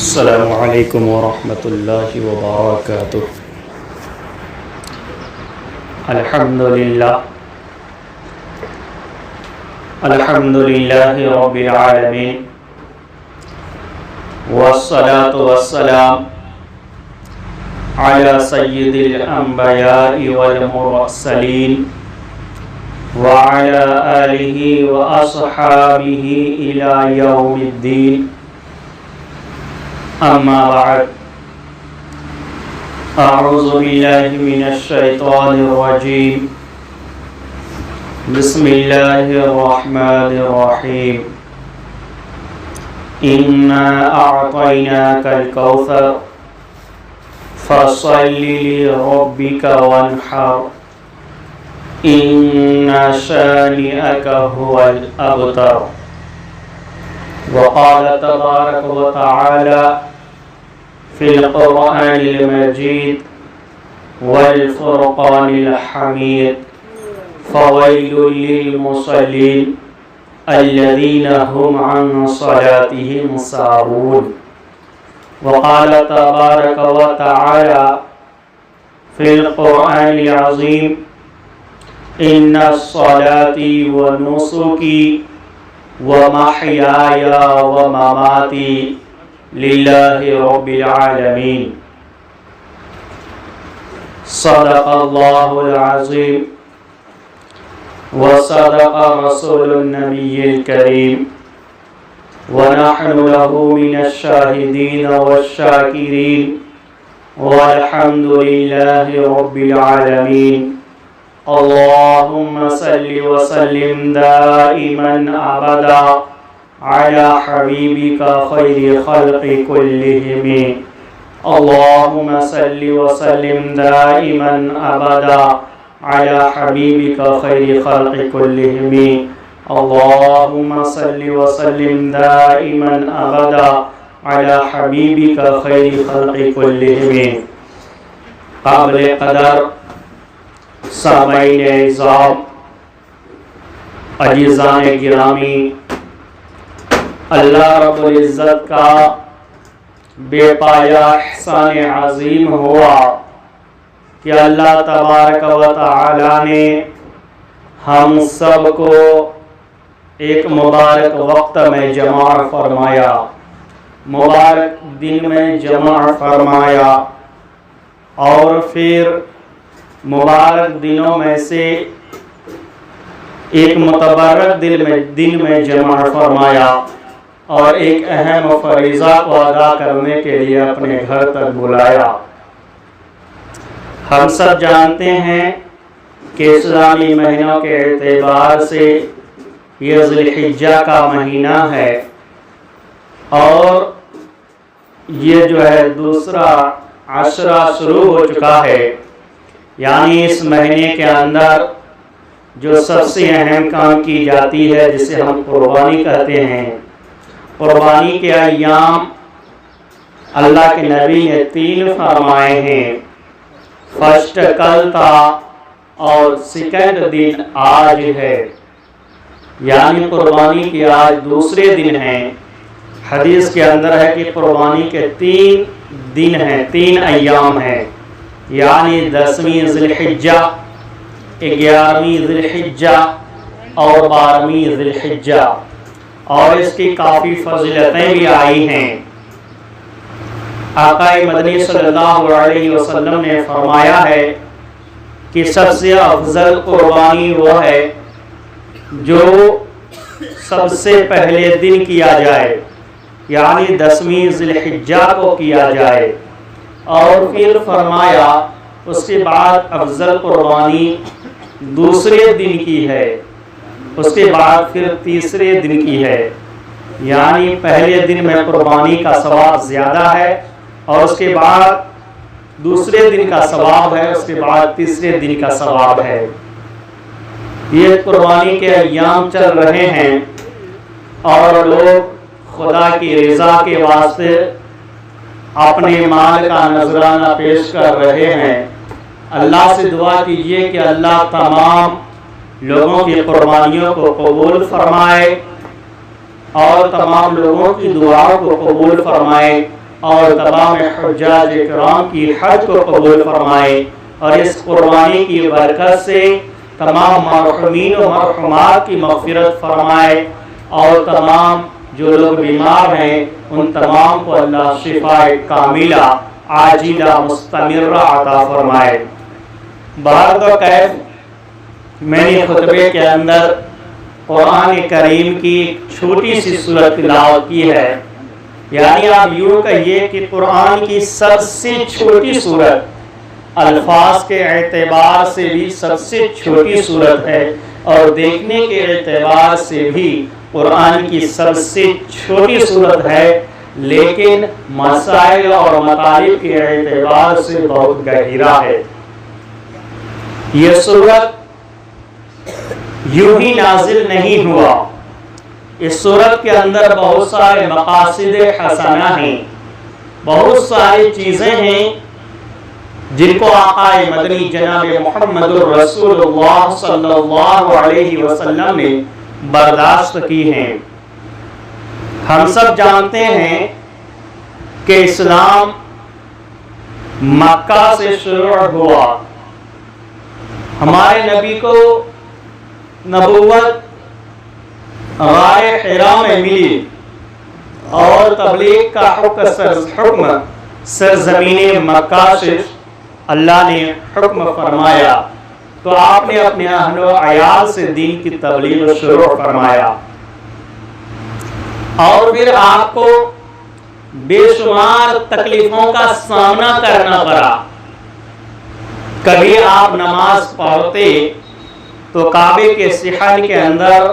السلام علیکم ورحمۃ اللہ وبرکاتہ۔ الحمد للہ رب العالمین، والصلاة والسلام علی سید الانبیاء والمرسلین وعلی آلہ واصحابہ الی یوم الدین، اما بعد، اعوذ باللہ من الشیطان الرجیم، بسم اللہ الرحمن الرحیم، انا اعطیناک الکوثر فصل لربک وانحر ان شانئک هو الابتر۔ وقال تبارک وتعالی فی القرآن المجید والفرقان الحمید، فویل للمصلین الذین هم عن صلاتهم ساہون۔ وقال تبارک وتعالی فی القرآن العظیم ان صلاتي ونسكي ومحياي ومماتي لله رب العالمين، صدق الله العظيم وصدق رسول النبي الكريم، ونحن له من الشاهدين والشاكرين، والحمد لله رب العالمين۔ اللهم صل وسلم دائما ابدا على حبيبك خير خلق كلهم، اللهم صل وسلم دائما ابدا على حبيبك خير خلق كلهم، اللهم صل وسلم دائما ابدا على حبيبك خير خلق كلهم۔ قابل قدر سامعین اعظام، عزیزان گرامی، اللہ رب العزت کا بے پایا احسان عظیم ہوا کہ اللہ تبارک و تعالی نے ہم سب کو ایک مبارک وقت میں جمع فرمایا، مبارک دن میں جمع فرمایا، اور پھر مبارک دنوں میں سے ایک متبرک دن میں جمع فرمایا، اور ایک اہم فریضہ کو ادا کرنے کے لیے اپنے گھر تک بلایا۔ ہم سب جانتے ہیں کہ اسلامی مہینوں کے اعتبار سے یہ ذی الحجہ کا مہینہ ہے، اور یہ جو ہے دوسرا عشرہ شروع ہو چکا ہے، یعنی اس مہینے کے اندر جو سب سے اہم کام کی جاتی ہے جسے ہم قربانی کہتے ہیں۔ قربانی کے ایام اللہ کے نبی نے 3 فرمائے ہیں، فرسٹ کل تھا اور سیکنڈ دن آج ہے، یعنی قربانی کے آج دوسرے دن ہیں۔ حدیث کے اندر ہے کہ قربانی کے 3 دن ہیں، 3 ایام ہیں، یعنی 10ویں ذی الحجہ، 11ویں ذی الحجہ اور 12ویں ذی الحجہ، اور اس کی کافی فضیلتیں بھی آئی ہیں۔ آقا مدنی صلی اللہ علیہ وسلم نے فرمایا ہے کہ سب سے افضل قربانی وہ ہے جو سب سے پہلے دن کیا جائے، یعنی 10ویں ذی الحجہ کو کیا جائے، اور پھر فرمایا اس کے بعد افضل قربانی دوسرے دن کی ہے، اس کے بعد پھر تیسرے دن کی ہے، یعنی پہلے دن میں قربانی کا ثواب زیادہ ہے، اور اس کے بعد دوسرے دن کا ثواب ہے، اس کے بعد تیسرے دن کا ثواب ہے۔ یہ قربانی کے ایام چل رہے ہیں، اور لوگ خدا کی رضا کے واسطے اپنے مال کا نذرانہ پیش کر رہے ہیں۔ اللہ سے دعا کیجئے کہ اللہ تمام لوگوں کی قربانیوں کو قبول فرمائے، اور تمام لوگوں کی دعاؤں کو قبول فرمائے، اور تمام حجاج کرام کی حج کو قبول فرمائے، اور اس قربانی کی برکت سے تمام مرحومین و مرحومات کی مغفرت فرمائے، اور تمام جو لوگ بیمار ہیں ان تمام کو اللہ شفاء کاملہ عاجلہ مستمرہ عطا فرمائے۔ بہر و کیف میں نے خطبے کے اندر قرآن کریم کی ایک چھوٹی سی سورت تلاوت کی ہے، یعنی آپ یوں کہیے کہ قرآن کی سب سے چھوٹی سورت، الفاظ کے اعتبار سے بھی سب سے چھوٹی سورت ہے، اور دیکھنے کے اعتبار سے بھی قرآن کی سب سے چھوٹی سورت ہے، لیکن مسائل اور مطالب کے اعتبار سے بہت گہرا ہے۔ یہ سورت یوں ہی نازل نہیں ہوا، اس سورت کے اندر بہت سارے مقاصد حسنہ ہیں، بہت ساری چیزیں ہیں جن کو آقا مدنی جناب محمد الرسول اللہ صلی اللہ علیہ وسلم نے برداشت کی ہیں۔ ہم سب جانتے ہیں کہ اسلام مکہ سے شروع ہوا، ہمارے نبی کو نبوت غار حرا میں ملی، اور تبلیغ کا حکم سرزمین مکہ سے اللہ نے حکم فرمایا، تو آپ نے اپنے اہل و عیال سے دین کی تبلیغ شروع فرمایا، اور پھر آپ کو بے شمار تکلیفوں کا سامنا کرنا پڑا۔ کبھی آپ نماز پڑھتے تو کعبے کے صحن کے اندر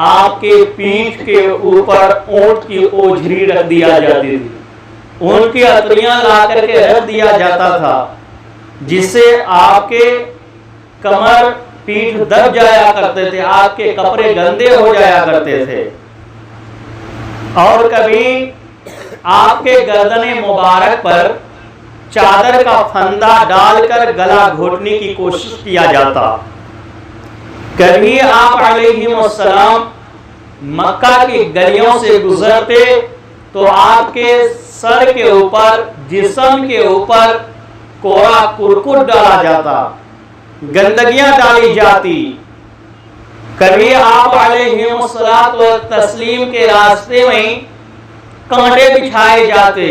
آپ کے پیٹھ کے اوپر اونٹ کی اوجھری رکھ دیا جاتی تھی، اونٹ کی اتریاں لا کر کے رکھ دیا جاتا تھا، جس سے آپ کے کمر پیٹھ دب جایا کرتے تھے، آپ کے کپڑے گندے ہو جایا کرتے تھے، اور کبھی آپ کے گردن مبارک پر چادر کا پھندا ڈال کر گلا گھوٹنے کی کوشش کیا جاتا۔ کبھی آپ علیہ السلام مکہ کی گلیوں سے گزرتے تو آپ کے سر کے اوپر، جسم کے اوپر کوڑا کرکٹ ڈالا جاتا، گندگیاں ڈالی جاتی۔ کبھی آپ علیہ السلام کے راستے میں کانٹے بچھائے جاتے،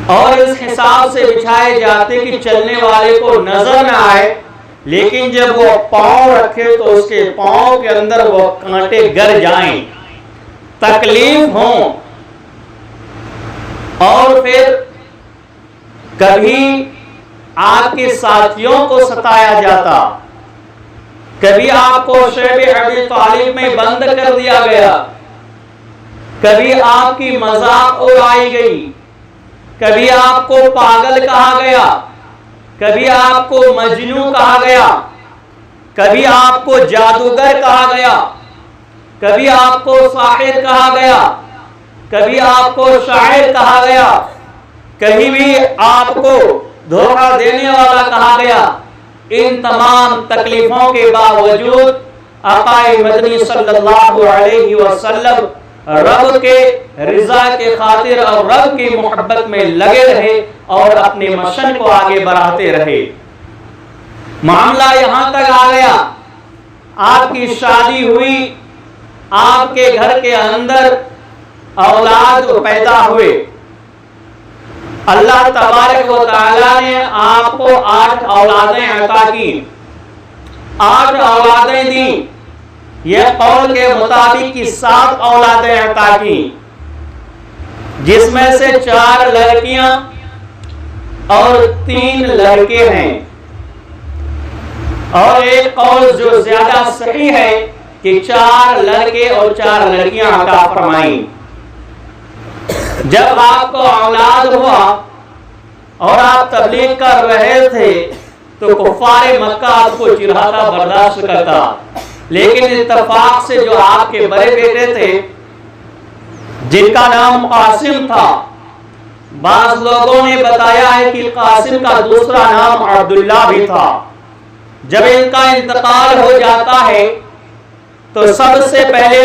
اور اس حساب سے بچھائے جاتے کہ چلنے والے کو نظر نہ آئے، لیکن جب وہ پاؤں رکھے تو اس کے پاؤں کے اندر وہ کانٹے گر جائیں، تکلیف ہوں۔ اور پھر کبھی آپ کے ساتھیوں کو ستایا جاتا، کبھی آپ کو شیب ابی طالب میں بند کر دیا گیا، کبھی آپ کی مذاق اڑائی گئی، کبھی آپ کو پاگل کہا گیا، کبھی آپ کو مجنون کہا گیا، کبھی آپ کو جادوگر کہا گیا، کبھی آپ کو ساحر کہا گیا، کبھی آپ کو شاعر کہا گیا، کبھی بھی آپ کو دھوکہ دینے والا کہا گیا۔ ان تمام تکلیفوں کے باوجود آقا مدنی صلی اللہ علیہ وسلم رب کے رضا کے خاطر اور رب کی محبت میں لگے رہے اور اپنے مشن کو آگے بڑھاتے رہے۔ معاملہ یہاں تک آ گیا، آپ کی شادی ہوئی، آپ کے گھر کے اندر اولاد پیدا ہوئے، اللہ تبارک و تعالیٰ نے آپ کو 8 اولادیں عطا کی، 8 اولادیں دیں، یہ قول کے مطابق کی 7 اولادیں عطا کی، جس میں سے 4 لڑکیاں اور 3 لڑکے ہیں، اور ایک قول جو زیادہ صحیح ہے کہ 4 لڑکے اور 4 لڑکیاں عطا فرمائیں۔ جب آپ کو اولاد ہوا اور آپ تبلیغ کر رہے تھے تو کفار مکہ آپ کو چڑھاتا برداشت کرتا، لیکن اتفاق سے جو آپ کے بڑے بیٹے تھے جن کا نام قاسم تھا، بعض لوگوں نے بتایا ہے کہ قاسم کا دوسرا نام عبداللہ بھی تھا، جب ان کا انتقال ہو جاتا ہے تو سب سے پہلے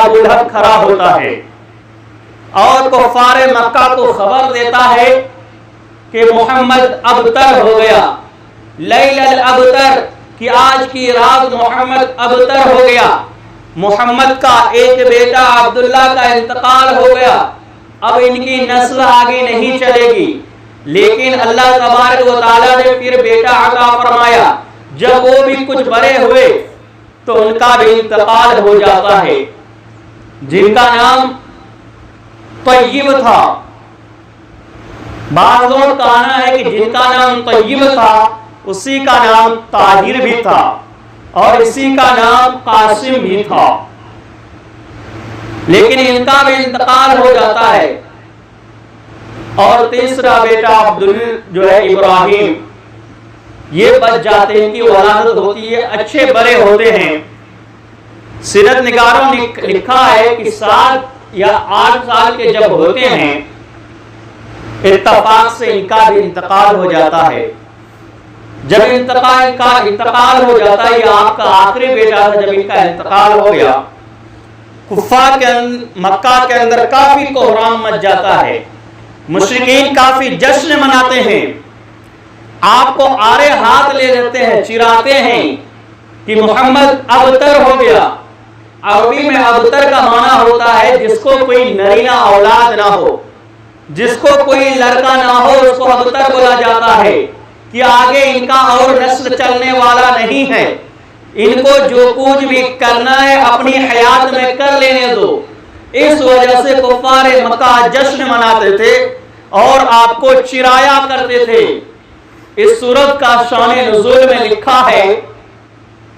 ابو لہب کھڑا ہوتا ہے، اور کفار مکہ کو خبر دیتا ہے کہ محمد ابتر ہو گیا، لیل الابتر، کہ آج کی رات محمد ابتر ہو گیا، محمد کا ایک بیٹا عبداللہ کا انتقال ہو گیا، اب ان کی نسل آگے نہیں چلے گی۔ لیکن اللہ تبارک و تعالیٰ نے پھر بیٹا عطا فرمایا۔ جب وہ بھی کچھ بڑے ہوئے تو ان کا بھی انتقال ہو جاتا ہے، جن کا نام طیب تھا۔ بعضوں کا کہنا ہے کہ جن کا نام طیب تھا اسی کا نام طاہر بھی تھا اور اسی کا نام قاسم بھی تھا، لیکن ان کا بھی انتقال ہو جاتا ہے۔ اور تیسرا بیٹا جو ہے ابراہیم، یہ بچ جاتے ہیں کہ ولادت ہوتی ہے، اچھے بڑے ہوتے ہیں۔ سیرت نگاروں نے لکھا ہے کہ 7 یا 8 سال کے جب ہوتے ہیں اتفاق سے ان کا بھی انتقال ہو جاتا ہے۔ جب انتقال ہو جاتا ہے، یہ آپ کا آخری بیٹا تھا، جب ان کا انتقال ہو گیا، کفار مکہ کے اندر کافی کوہرام مچ جاتا ہے، مشرکین کافی جشن مناتے ہیں، آپ کو آرے ہاتھ لے لیتے ہیں، چراتے ہیں کہ محمد ابتر ہو گیا۔ عربی میں ابتر کا معنی ہوتا ہے جس کو کوئی نرینہ اولاد نہ ہو، جس کو کوئی لڑکا نہ ہو، اس کو ابتر بولا جاتا ہے کہ آگے ان کا اور نسل چلنے والا نہیں ہے، ان کو جو کچھ بھی کرنا ہے اپنی حیات میں کر لینے دو۔ اس وجہ سے کفار مکہ جشن مناتے تھے اور آپ کو چرایا کرتے تھے۔ اس سورت کا شان نزول میں لکھا ہے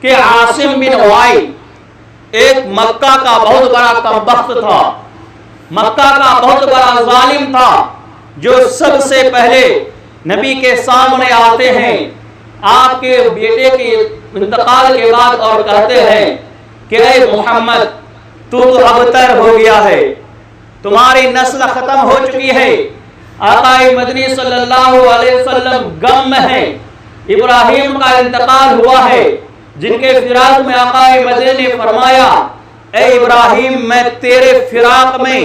کہ عاصم بن وائل ایک مکہ کا بہت بڑا کمبخت تھا، مکہ کا بہت بڑا ظالم تھا، جو سب سے پہلے نبی کے سامنے آتے ہیں آپ کے بیٹے کے انتقال کے بعد اور کہتے ہیں کہ اے محمد، تو ابتر ہو گیا ہے، تمہاری نسل ختم ہو چکی ہے۔ آقا مدنی صلی اللہ علیہ وسلم غم میں ہیں، ابراہیم کا انتقال ہوا ہے، جن کے فراق میں آقا مدنی نے فرمایا اے ابراہیم، میں تیرے فراق میں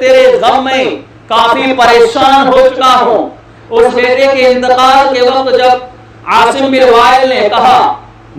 تیرے غم میں کافی پریشان ہو چکا ہوں۔ اس بیٹے کے انتقال کے وقت جب عاصم بن وائل نے کہا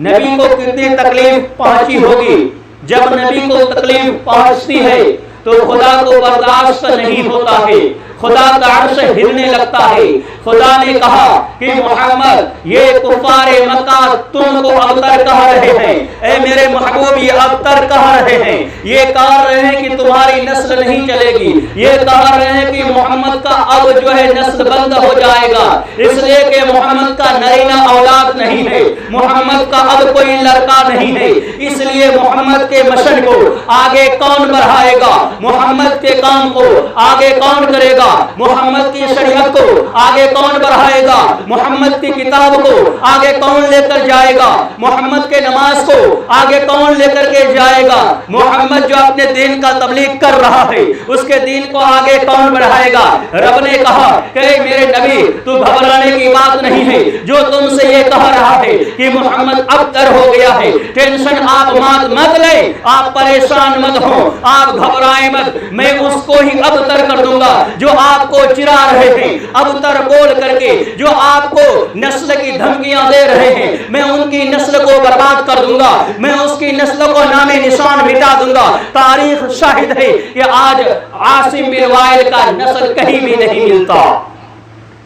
نبی کو کتنی تکلیف پہنچی ہوگی، جب نبی کو تکلیف پہنچتی ہے تو خدا کو برداشت نہیں ہوتا ہے، خدا کا عرش ہلنے لگتا ہے۔ خدا نے کہا کہ محمد، یہ کفار مکہ تم کو ابتر کہہ رہے ہیں، اے میرے محبوب یہ ابتر کہہ رہے ہیں، یہ کہہ رہے ہیں کہ تمہاری نسل نہیں چلے گی، یہ کہہ رہے ہیں کہ محمد کا اب جو ہے نسل بند ہو جائے گا، اس لیے کہ محمد کا نرینہ اولاد نہیں ہے، محمد کا اب کوئی لڑکا نہیں ہے، اس لیے محمد کے مشن کو آگے کون بڑھائے گا، محمد کے کام کو آگے کون کرے گا، محمد کی شریعت کو آگے کون بڑھائے گا، محمد کی کتاب کو آگے کون لے کر جائے گا، محمد کے نماز کو آگے کون لے کر کے جائے گا، محمد جو اپنے دین کا تبلیغ کر رہا ہے اس کے دین کو آگے کون بڑھائے گا۔ رب نے کہا کہ میرے نبی، تو گھبرانے کی بات نہیں ہے، جو تم سے یہ کہہ رہا ہے کہ محمد ابتر ہو گیا ہے، ٹینشن آپ مت لیں، آپ پریشان مت ہوں، آپ گھبرائیں مت، میں اس کو ہی ابتر کر دوں گا جو آپ کو چرا رہے ہیں، ابتر بول کر کے جو آپ کو نسل کی دھمکیاں دے رہے ہیں، میں ان کی نسل کو برباد کر دوں گا، میں اس کی نسل کو نام نشان مٹا دوں گا۔ تاریخ شاہد ہے کہ آج عاصم بن وائل کا نسل کہیں بھی نہیں ملتا،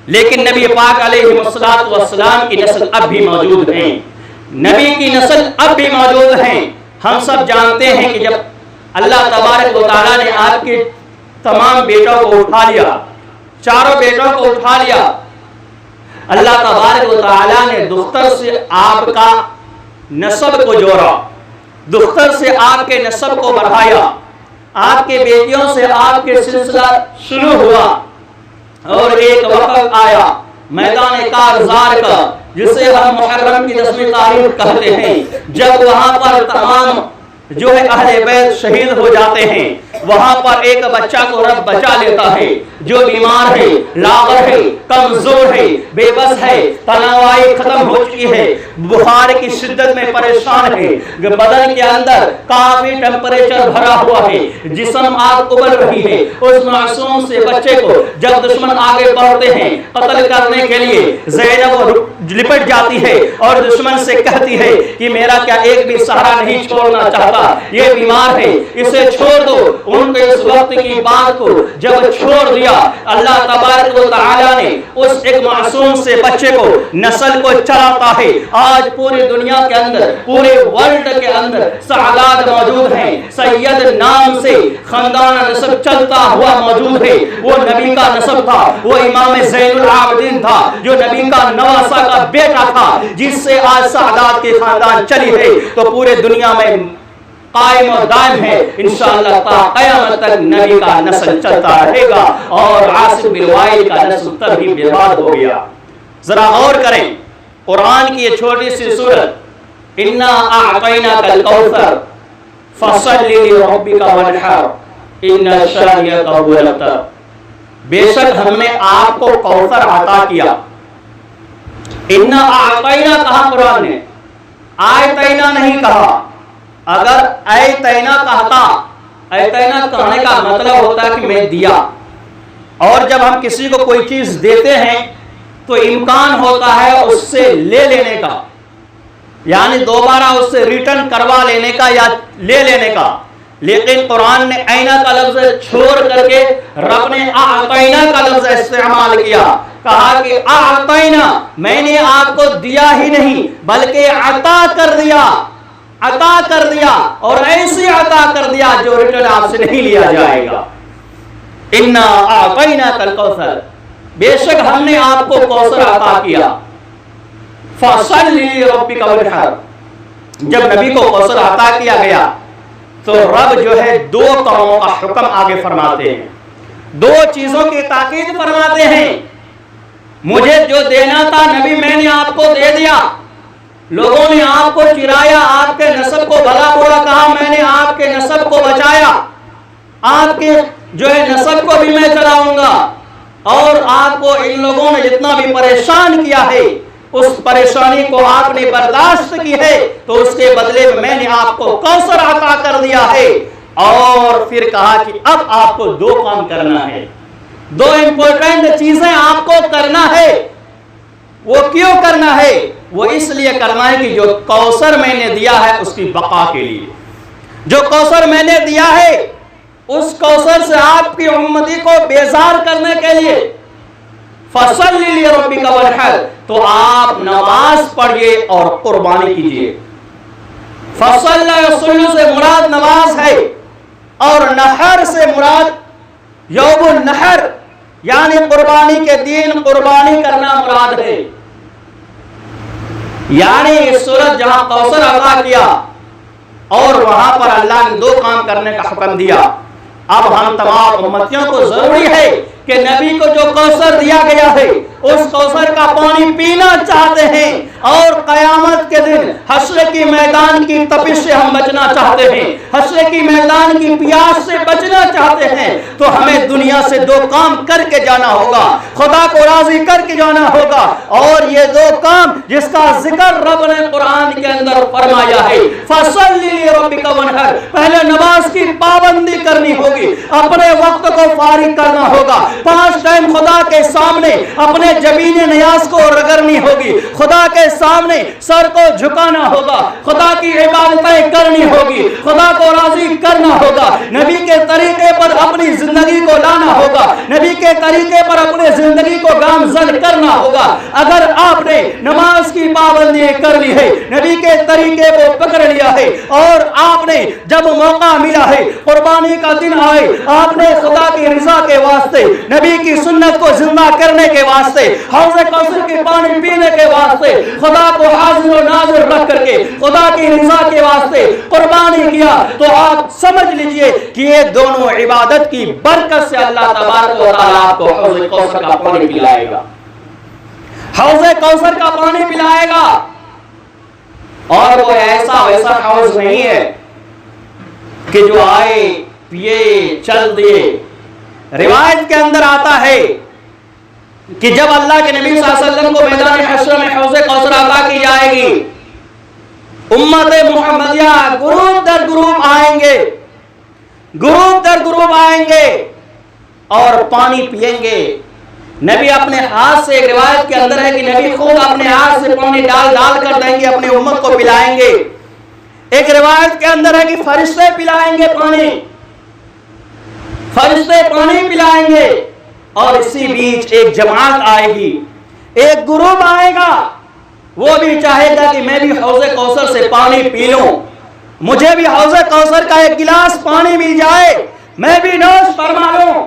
لیکن نبی پاک علیہ السلام کی نسل اب بھی موجود ہیں، نبی کی نسل اب بھی موجود ہیں۔ ہم سب جانتے ہیں کہ جب اللہ تبارک و تعالیٰ نے آپ کے تمام بیٹوں کو اٹھا لیا، چاروں بیٹوں کو اٹھا لیا، اللہ تبارک و تعالیٰ نے دختر سے آپ کا نسب کو جوڑا، دختر سے آپ کے نسب کو بڑھایا، آپ کے بیٹیوں سے آپ کے سلسلہ شروع ہوا، اور ایک وقت آیا میدان کارزار کا، جسے ہم محرم کی 10ویں تاریخ کہتے ہیں، جب وہاں پر تمام جو ہے اہل بیت شہید ہو جاتے ہیں، وہاں پر ایک بچہ کو رب بچا لیتا ہے جو بیمار ہے، لاغر ہے، کمزور ہے، بے بس ہے، تناوائی ختم ہو چکی ہے، بخار کی شدت میں پریشان ہے، بدن کے اندر کافی ٹیمپریچر بھرا ہوا ہے، جسم آگ ابل رہی ہے، اس معصوم سے بچے کو جب دشمن آگے بڑھتے ہیں قتل کرنے کے لیے، زینب لپٹ جاتی ہے اور دشمن سے کہتی ہے کہ میرا کیا ایک بھی سہارا نہیں چھوڑنا چاہتا، یہ بیمار ہے، اسے چھوڑ دو۔ ان کے اس وقت کی بات کو جب چھوڑ دیا، اللہ تبارک و تعالی نے اس ایک معصوم سے بچے کو نسل کو چلاتا ہے۔ آج پوری دنیا کے اندر، پورے ورلڈ کے اندر سعادات موجود ہیں، سید نام سے خاندان نسب چلتا ہوا موجود ہے، وہ نبی کا نسب تھا، وہ امام زین العابدین تھا جو نبی کا نواسا کا بیٹا تھا، جس سے آج سعادات کے خاندان چلی ہے، تو پورے دنیا میں قائم و دائم ہے، انشاءاللہ تا قیامت تک نبی کا نسل چلتا رہے گا، اور عاصم بن وائل کا نسل تب ہی برباد ہو گیا۔ ذرا غور کریں، قرآن کی یہ چھوٹی سی سورت اِنَّا أَعْطَيْنَاكَ الْكَوْثَرَ فَصَلِّ لِرَبِّكَ وَانْحَرْ إِنَّ شَانِئَكَ هُوَ الْأَبْتَرُ، بے شک ہم نے آپ کو کوثر عطا کیا۔ اِنَّا أَعْطَيْنَا کہا قرآن نے، آیتینا نہیں کہا۔ اگر ایتینا کہتا، ایتینا کہنے کا مطلب ہوتا ہے کہ میں دیا، اور جب ہم کسی کو کوئی چیز دیتے ہیں تو امکان ہوتا ہے اس سے لے لینے کا، یعنی دوبارہ اس سے ریٹرن کروا لینے کا یا لے لینے کا، لیکن قرآن نے اینا کا لفظ چھوڑ کر کے رب نے اعطینا کا لفظ استعمال کیا، کہا کہ اعطینا، میں نے آپ کو دیا ہی نہیں بلکہ عطا کر دیا، عطا کر دیا، اور ایسی عطا کر دیا جو ریٹرن آپ سے نہیں لیا جائے گا۔ اِنَّا أَعْطَيْنَاكَ الْكَوْثَرَ، بے شک ہم نے آپ کو کوثر عطا کیا۔ فَصَلِّ لِرَبِّكَ وَانْحَرْ، جب نبی کو کوثر عطا کیا گیا تو رب جو ہے دو کاموں کا حکم آگے فرماتے ہیں، دو چیزوں کی تاکید فرماتے ہیں۔ مجھے جو دینا تھا نبی میں نے آپ کو دے دیا، لوگوں نے آپ کو چرایا، آپ کے نسب کو بھلا برا کہا، میں نے آپ کے نسب کو بچایا، آپ کے جو ہے نسب کو بھی میں چلاؤں گا، اور آپ کو ان لوگوں نے جتنا بھی پریشان کیا ہے اس پریشانی کو آپ نے برداشت کی ہے، تو اس کے بدلے میں نے آپ کو کوثر عطا کر دیا ہے۔ اور پھر کہا کہ اب آپ کو دو کام کرنا ہے، دو امپورٹنٹ چیزیں آپ کو کرنا ہے۔ وہ کیوں کرنا ہے؟ وہ اس لیے کرنا ہے کہ جو کوثر میں نے دیا ہے اس کی بقا کے لیے، جو کوثر میں نے دیا ہے اس کوثر سے آپ کی امتی کو بیزار کرنے کے لیے، فَصَلِّ لِرَبِّكَ وَانْحَرْ، تو آپ نماز پڑھیے اور قربانی کیجیے۔ فصل سے مراد نماز ہے، اور نحر سے مراد یوم النحر یعنی قربانی کے دن قربانی کرنا مراد ہے۔ یعنی اس صورت جہاں کوثر عطا کیا اور وہاں پر اللہ نے دو کام کرنے کا حکم دیا، اب ہم تمام امتیوں کو ضروری ہے کہ نبی کو جو کوثر دیا گیا ہے اس کوثر کا پانی پینا چاہتے ہیں، اور قیامت کے دن حشر کی میدان کی تپش سے ہم بچنا چاہتے ہیں، حشر کی میدان کی پیاس سے بچنا چاہتے ہیں، تو ہمیں دنیا سے دو کام کر کے جانا ہوگا، خدا کو راضی کر کے جانا ہوگا، اور یہ دو کام جس کا ذکر رب نے قرآن کے اندر فرمایا ہے، فَصَلِّ لِرَبِّكَ وَانْحَرْ، پہلے نماز کی پابندی کرنی ہوگی، اپنے وقت کو فارغ کرنا ہوگا، 5 ٹائم خدا کے سامنے اپنے جبین نیاز کو رگڑنی ہوگی، خدا کے سامنے سر کو جھکانا ہوگا، خدا کی عبادتیں کرنی ہوگی، خدا کو راضی کرنا ہوگا، نبی کے طریقے پر اپنی زندگی کو لانا ہوگا، نبی کے طریقے پر اپنے زندگی کو گامزن کرنا ہوگا۔ اگر آپ نے نماز کی پابندی کر لی ہے، نبی کے طریقے کو پکڑ لیا ہے، اور آپ نے جب موقع ملا ہے قربانی کا دن آئے، آپ نے خدا کی رضا کے واسطے، نبی کی سنت کو زندہ کرنے کے واسطے، حوض کوثر کے پانی پینے کے واسطے، خدا کو حاضر و ناظر رکھ کر کے خدا کی رضا کے واسطے قربانی کیا، تو آپ سمجھ لیجئے کہ یہ دونوں عبادت کی برکت سے اللہ تبارک و تعالیٰ آپ کو حوض کوثر کا پانی پلائے گا، حوض کوثر کا پانی پلائے گا۔ اور وہ ایسا ویسا حوض نہیں ہے، کہ جو آئے پیے چل دیے۔ روایت کے اندر آتا ہے کہ جب اللہ کے نبی صلی اللہ علیہ وسلم کو میدان حشر میں حوض کوثر عطا کی جائے گی، امت محمدیہ گروپ در گروپ آئیں گے، گروپ در گروپ آئیں گے اور پانی پئیں گے۔ نبی اپنے ہاتھ سے، ایک روایت کے اندر ہے کہ نبی خود اپنے ہاتھ سے پانی ڈال ڈال کر دیں گے، اپنی امت کو پلائیں گے۔ ایک روایت کے اندر ہے کہ فرشتے پلائیں گے پانی، فرشتے پانی پلائیں گے، اور اسی بیچ ایک جماعت آئے گی، ایک گروپ آئے گا، وہ بھی چاہے گا کہ میں بھی حوض کوثر سے پانی پی لوں، مجھے بھی حوض کوثر کا ایک گلاس پانی مل جائے، میں بھی نوش فرما لوں۔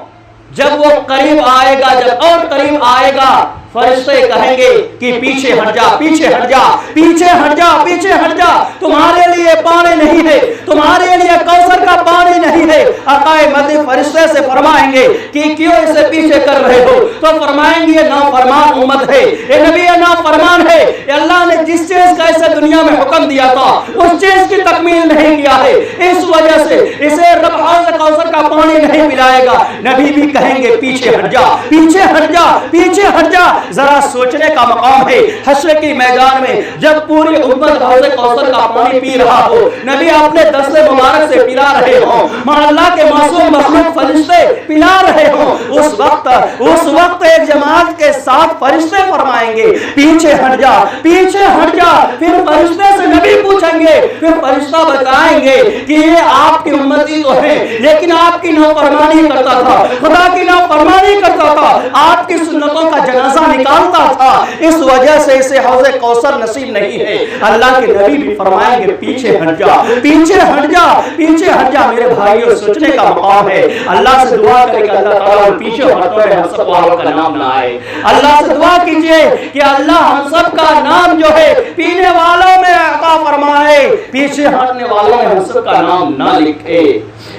جب وہ قریب آئے گا، جب اور قریب آئے گا، فرشتے کہیں گے کہ پیچھے ہٹ جا، پیچھے ہٹ جا، پیچھے ہٹ جا، پیچھے ہٹ جا، تمہارے لیے پانی نہیں ہے، تمہارے لیے کوثر کا پانی نہیں ہے۔ آقا مدنی فرشتے سے فرمائیں گے کہ کیوں اسے پیچھے کر رہے ہو؟ تو فرمائیں گے یہ نافرمان امت ہے، یہ نبی نافرمان ہے، یہ اللہ نے جس چیز کا اسے دنیا میں حکم دیا تھا اس چیز کی تکمیل نہیں کیا ہے، اس وجہ سے اسے رب حوض کوثر کا پانی نہیں پلائے گا۔ نبی بھی کہیں گے پیچھے ہٹ جا، پیچھے ہٹ جا، پیچھے ہٹ جا۔ ذرا سوچنے کا مقام ہے، حشر کی میدان میں جب پوری امت حوض کوثر کا پانی پی رہا ہو، نبی اپنے دست مبارک سے پلا رہے ہوں، ماں اللہ کے معصوم مخلوق فرشتے پلا رہے ہوں، اس وقت ایک جماعت کے ساتھ فرشتے فرمائیں گے پیچھے ہٹ جا، پیچھے ہٹ جا۔ پھر فرشتے سے نبی پوچھیں گے، پھر فرشتہ بتائیں گے کہ یہ آپ کی امتی تو ہے لیکن آپ کی نافرمانی کرتا تھا، خدا کی نافرمانی کرتا تھا، آپ کی سنتوں کا جنازہ نکالتا تھا، اس وجہ سے اسے حوض کوثر نصیب نہیں ہے۔ اللہ کے نبی بھی فرمائیں گے پیچھے ہٹ جا، پیچھے ہٹ جا، پیچھے ہٹ جا۔ میرے بھائیوں سوچنے کا مقام ہے، اللہ سے دعا کرے کہ اللہ تعالیٰ پیچھے ہٹوں میں ہم سب والوں کا نام نہ آئے۔ اللہ سے دعا کیجئے کہ اللہ ہم سب کا نام جو ہے پینے والوں میں عطا فرمائے، پیچھے ہٹنے والوں میں ہم سب کا نام نہ لکھے۔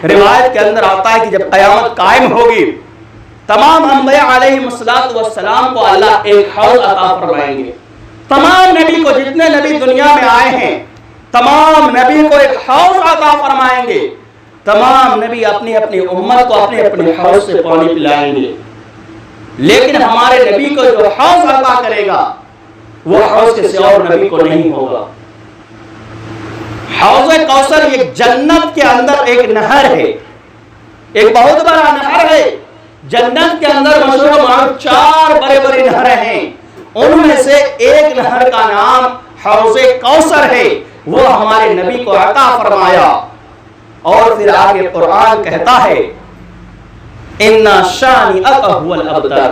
روایت کے اندر آتا ہے کہ جب قیامت قائم ہوگی، تمام انبیاء علیہ السلام کو اللہ ایک حوض عطا فرمائیں گے۔ تمام نبی کو، جتنے نبی دنیا میں آئے ہیں، تمام نبی کو ایک حوض عطا فرمائیں گے۔ تمام نبی اپنی اپنی امت کو اپنے اپنے حوض سے پانی پلائیں گے، لیکن ہمارے نبی کو جو حوض عطا کرے گا وہ حوض کسی اور نبی کو نہیں ہوگا۔ حوض کوثر ایک جنت کے اندر ایک نہر ہے، ایک بہت بڑا نہر ہے۔ جنت کے اندر مشہور و معروف 4 بڑے بڑے نہریں ہیں، ان میں سے ایک نہر کا نام حوض کوثر ہے، وہ ہمارے نبی کو عطا فرمایا۔ اور پھر آگے قرآن کہتا ہے اِنَّ شَانِئَكَ هُوَ الْأَبْتَرُ،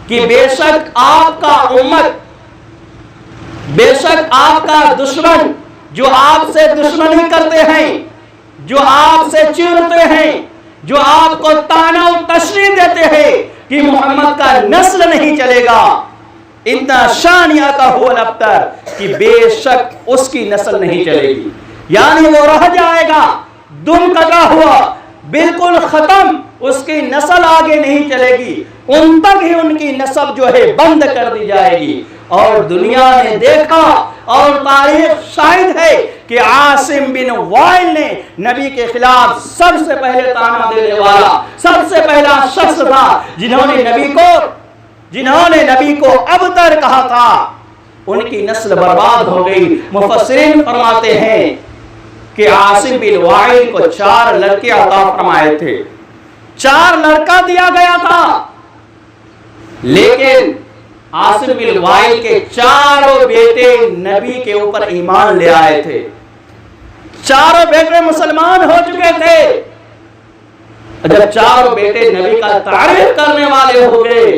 کہ بے شک آپ کا امت، بے شک آپ کا دشمن جو آپ سے دشمنی کرتے ہیں، جو آپ سے چیرتے ہیں، جو آپ کو طعنہ و تشریح دیتے ہیں کہ محمد کا نسل نہیں چلے گا، اِنَّ شَانِئَكَ هُوَ الْأَبْتَرُ، کہ بے شک اس کی نسل نہیں چلے گی، یعنی وہ رہ جائے گا دم کٹا ہوا، بالکل ختم، اس کی نسل آگے نہیں چلے گی، ان تک ہی ان کی نسل جو ہے بند کر دی جائے گی۔ اور دنیا نے دیکھا اور تاریخ شاہد ہے کہ عاصم بن وائل نے نبی کے خلاف سب سے پہلے طعنہ دینے والا، سب سے پہلا شخص تھا جنہوں نے نبی کو ابتر کہا تھا، ان کی نسل برباد ہو گئی۔ مفسرین فرماتے ہیں کہ عاصم بن وائل کو 4 لڑکے عطا فرمائے تھے، 4 لڑکا دیا گیا تھا، لیکن عاصم بن وائل کے 4 بیٹے نبی کے اوپر ایمان لے آئے تھے، 4 بیٹے مسلمان ہو چکے تھے۔ جب 4 بیٹے نبی کا تعریف کرنے والے ہو گئے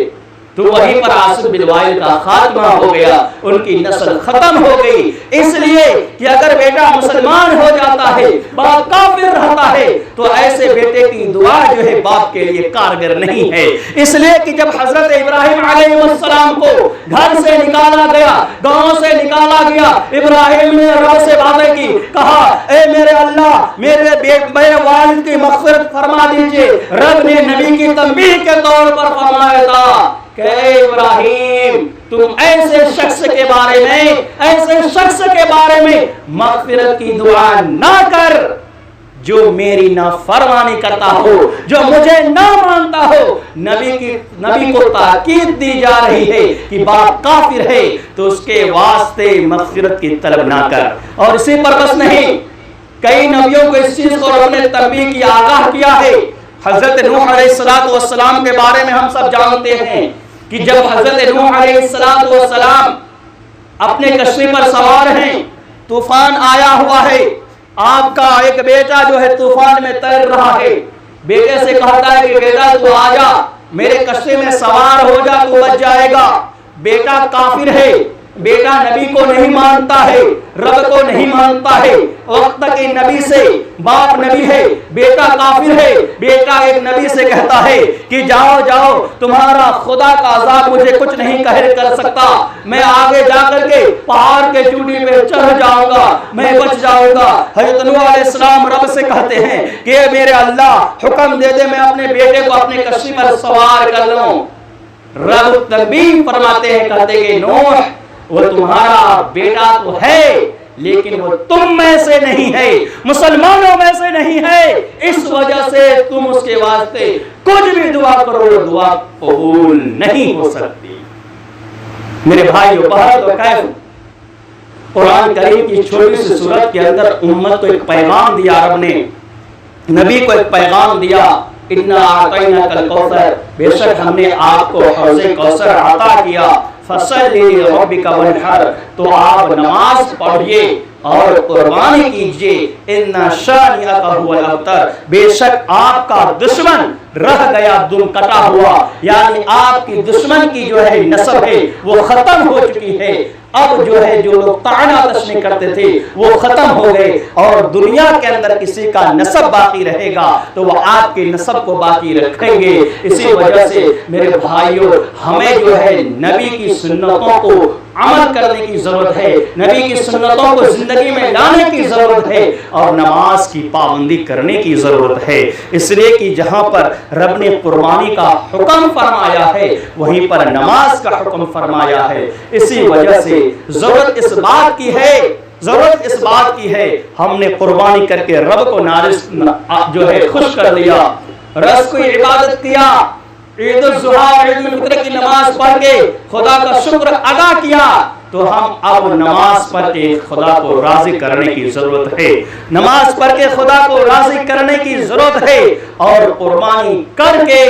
تو وہیں پر عاصم بن وائل کا خاتمہ ہو گیا، ان کی نسل ختم ہو گئی۔ اس لیے کہ اگر بیٹا مسلمان ہو جاتا ہے، باپ کافر رہتا ہے، تو ایسے بیٹے کی دعا جو ہے باپ کے لیے کارگر نہیں ہے۔ اس لیے کہ جب حضرت ابراہیم علیہ السلام کو گھر سے نکالا گیا، گاؤں سے نکالا گیا، ابراہیم نے رب سے وعدہ کی، کہا اے میرے اللہ میرے والد کی مغفرت فرما دیجئے۔ رب نے نبی کی تنبیہ کے طور پر فرمایا تھا کہ اے ابراہیم تم ایسے شخص کے بارے میں مغفرت کی دعا نہ کر جو میری نافرمانی کرتا ہو، جو مجھے نہ مانتا ہو، نبی کو تاکید دی جا رہی ہے کہ باپ کافر ہے تو اس کے واسطے مغفرت کی طلب نہ کر۔ اور اسی پر بس نہیں، کئی نبیوں کو اس چیز کو رب نے تنبیہ کی، آگاہ کیا ہے۔ حضرت نوح علیہ السلام کے بارے میں ہم سب جانتے ہیں کہ جب حضرت نوح علیہ السلام اپنے کشتی پر سوار ہیں، طوفان آیا ہوا ہے، آپ کا ایک بیٹا جو ہے طوفان میں تیر رہا ہے، بیٹے سے کہتا ہے کہ بیٹا تو آجا، میرے کشتی میں سوار ہو جا، تو بچ جائے گا۔ بیٹا کافر ہے، بیٹا نبی کو نہیں مانتا ہے، رب کو نہیں مانتا ہے، وقت تک نبی سے، باپ نبی ہے، بیٹا کافر ہے، بیٹا ایک نبی سے کہتا ہے کہ جاؤ جاؤ، تمہارا خدا کا عذاب مجھے کچھ نہیں قہر کر سکتا، میں آگے جا کر کے پہاڑ کے چوٹی پہ چڑھ جاؤں گا، میں بچ جاؤں گا۔ حضرت نوح علیہ السلام رب سے کہتے ہیں کہ میرے اللہ حکم دے دے، میں اپنے بیٹے کو اپنے کشتی پر سوار کر لوں۔ رب تنبیہ فرماتے ہیں، کہتے کہ نوح، وہ تمہارا بیٹا تو ہے لیکن وہ تم میں سے نہیں ہے، مسلمانوں میں سے نہیں ہے، اس وجہ سے تم اس کے واسطے کچھ بھی دعا کرو، دعا قبول نہیں ہو سکتی۔ میرے بھائیو، بہت وقائف قرآن کریم کی چھوٹی سی سورت کے اندر امت کو ایک پیغام دیا، رب نے نبی کو ایک پیغام دیا، اِنَّا أَعْطَيْنَاكَ الْكَوْثَرَ، بے شک ہم نے آپ کو حوض کوثر عطا کیا، فَصَلِّ لِرَبِّكَ وَانْحَرْ، تو آپ نماز پڑھیے اور قربانی کیجئے، إِنَّ شَانِئَكَ هُوَ الْأَبْتَرُ، بے شک آپ کا دشمن رہ گیا دم کٹا ہوا، یعنی آپ کی دشمن کی جو ہے نسب ہے وہ ختم ہو چکی ہے۔ اب جو ہے جو لوگ طعنہ تشنیع کرتے تھے وہ ختم ہو گئے، اور دنیا کے اندر کسی کا نسب باقی رہے گا تو وہ آپ کے نسب کو باقی رکھیں گے۔ اسی وجہ سے میرے بھائیوں، ہمیں جو ہے نبی کی سنتوں کو عمل کرنے کی ضرورت ہے، نبی کی سنتوں کو زندگی میں لانے کی ضرورت ہے، اور نماز کی پابندی کرنے کی ضرورت ہے، اس لیے کہ جہاں پر رب نے قربانی کا حکم فرمایا ہے وہیں پر نماز کا حکم فرمایا ہے۔ اسی وجہ سے ضرورت اس بات کی ہے ہم نے قربانی کر کے رب کو جو ہے خوش کر لیا، رس کو عبادت کیا، عید الضحیٰ عید الفطر کی نماز پڑھ کے خدا کا شکر ادا کیا، تو ہم اب نماز پڑھ کے خدا کو راضی کرنے کی ضرورت ہے، نماز پڑھ کے خدا کو راضی کرنے کی ضرورت ہے، اور قربانی کر کے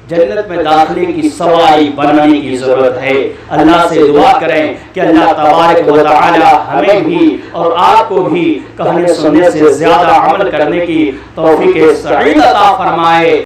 جنت میں داخلے کی سوائی بنانے کی ضرورت ہے۔ اللہ سے دعا کریں کہ اللہ تبارک و تعالی ہمیں بھی اور آپ کو بھی کہنے سننے سے زیادہ عمل کرنے کی توفیق سعید عطا فرمائے۔